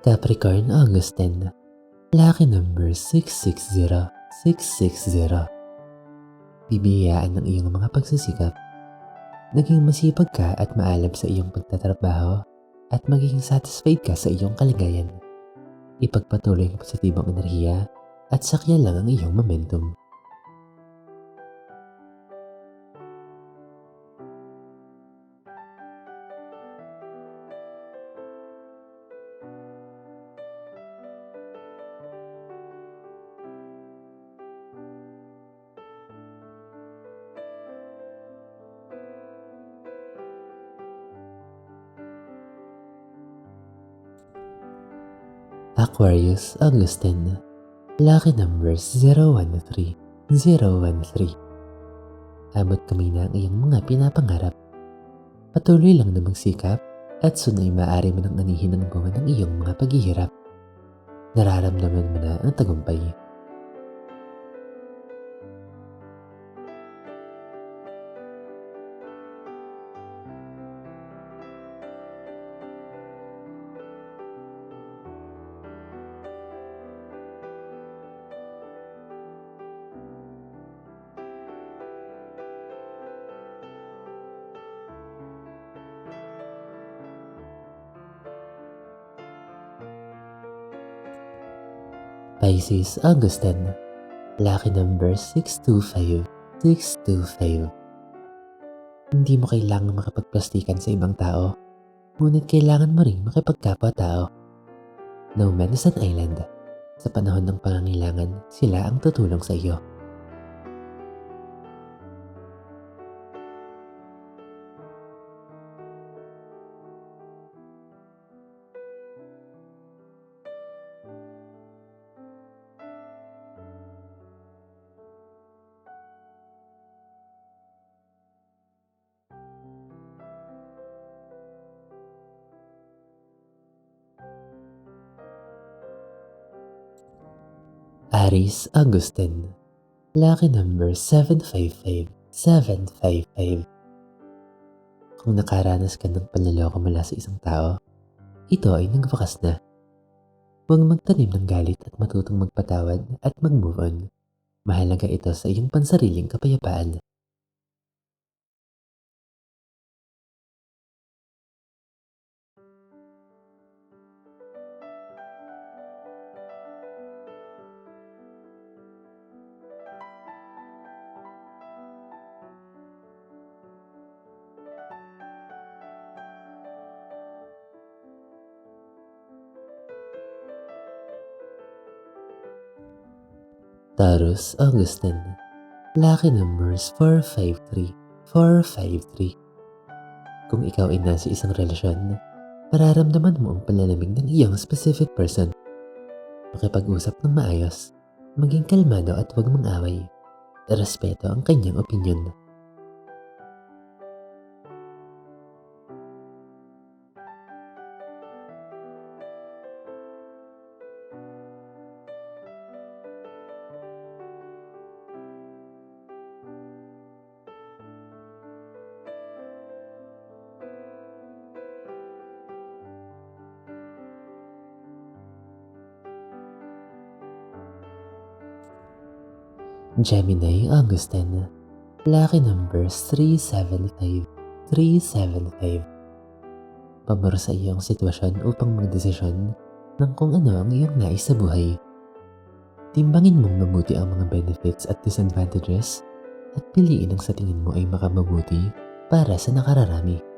Capricorn August 10. Lucky number 660660. Bibiyayaan ng iyong mga pagsisikap. Naging masipag ka at maalam sa iyong pagtatrabaho at magiging satisfied ka sa iyong kaligayan. Ipagpatuloy ang positibong enerhiya at sakya lang ang iyong momentum. Aquarius August 10. Lucky numbers 013. Abot kami na ang iyong mga pinapangarap. Patuloy lang na magsikap at soon ay maaari mo nang anihin ang bunga ng iyong mga paghihirap. Nararamdaman mo na ang tagumpay. Pisces August 10. Lucky number 625. Hindi mo kailangang makipagplastikan sa ibang tao, ngunit kailangan mo ring makipagkapwa-tao. No man is an island. Sa panahon ng pangangailangan, sila ang tutulong sa iyo. Aries August 10. Lucky number 755. Kung nakaranas ka ng panloloko mula sa isang tao, ito ay nagwakas na. Huwag magtanim ng galit at matutong magpatawad at mag-move on. Mahalaga ito sa iyong pansariling kapayapaan. Taurus August 10. Lucky numbers 453. Kung ikaw ay nasa isang relasyon, mararamdaman mo ang panlalamig ng iyong specific person. Makipag-usap ng maayos, maging kalmado at huwag mang-away. Respeto ang kanyang opinyon. Gemini August 10. Lucky numbers 375. Pabor sa iyong sitwasyon upang magdesisyon ng kung ano ang iyong nais sa buhay. Timbangin mong mabuti ang mga benefits at disadvantages at piliin ang sa tingin mo ay makamabuti para sa nakararami.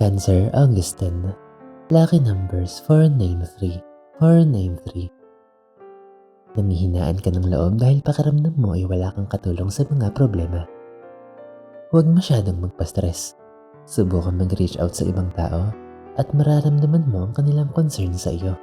Cancer August 10. Lucky numbers 493. Nanghihinaan ka ng loob dahil pakiramdam mo ay wala kang katulong sa mga problema. Huwag masyadong magpa-stress. Subukan mag-reach out sa ibang tao at mararamdaman mo ang kanilang concern sa iyo.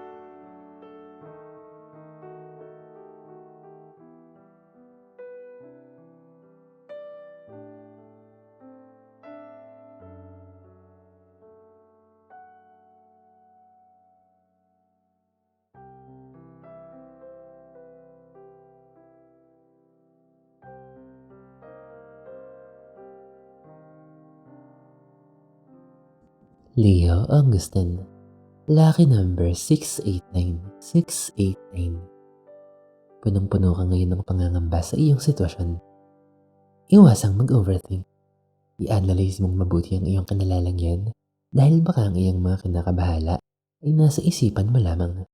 Leo Augustin. Lucky number 689. 689. Punong-puno ka ngayon ng pangangamba sa iyong sitwasyon. Iwasang mag-overthink. I-analyze mong mabuti ang iyong kinalalagyan dahil baka ang iyong mga kinakabahala ay nasa isipan mo lamang.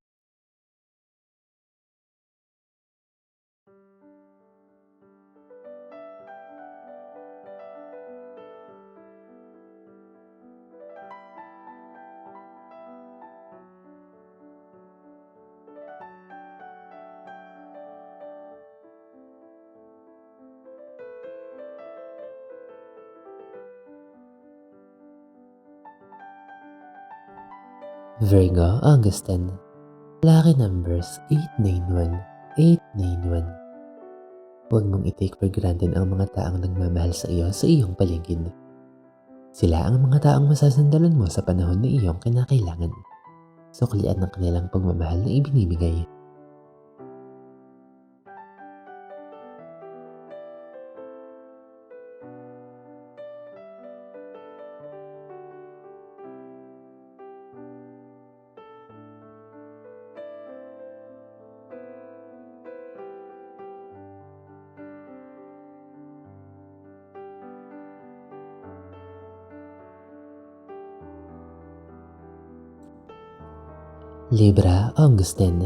Virgo Augustin. Lucky numbers 891. 891. Huwag mong i-take for granted ang mga taong nagmamahal sa iyo sa iyong paligid. Sila ang mga taong masasandalan mo sa panahon na iyong kinakailangan. Suklian ng kanilang pagmamahal na ibinibigay. Libra Augustin.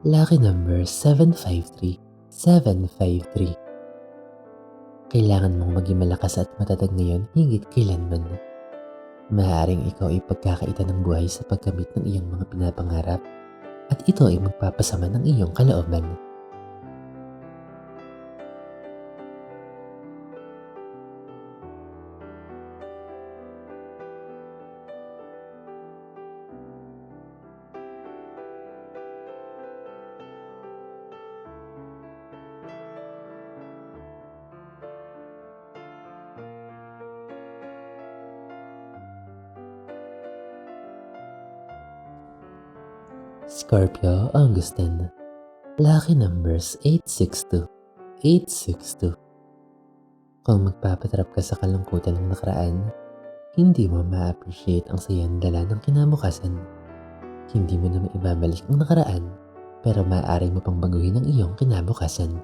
Lucky number 753. 753. Kailangan mong maging malakas at matatag ngayon higit kailanman. Maaaring ikaw ay pagkakaita ng buhay sa pagkamit ng iyong mga pinapangarap at ito ay magpapasama ng iyong kalooban. Scorpio Augustin. Lucky numbers 862. 862. Kung magpapatrap ka sa kalungkutan ng nakaraan, hindi mo ma-appreciate ang sayang dala ng kinabukasan. Hindi mo na maibabalik ang nakaraan, pero maaari mo pang baguhin ang iyong kinabukasan.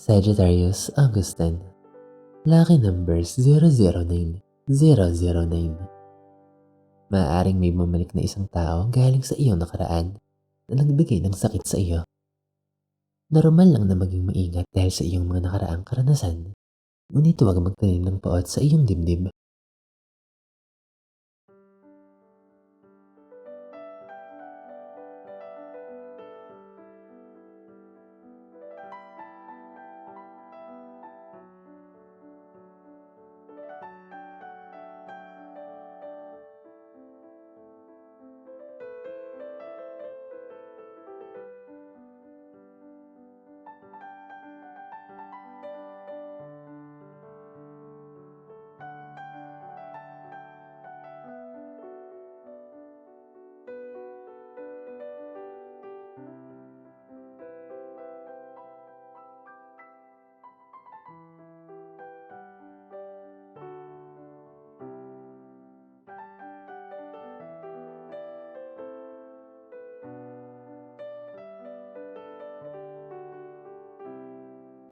Sagittarius Augustin. Lucky numbers 009. 009. Maaaring may bumalik na isang tao galing sa iyong nakaraan na nagbigay ng sakit sa iyo. Normal lang na maging maingat dahil sa iyong mga nakaraang karanasan, ngunit huwag magtanim ng paot sa iyong dibdib.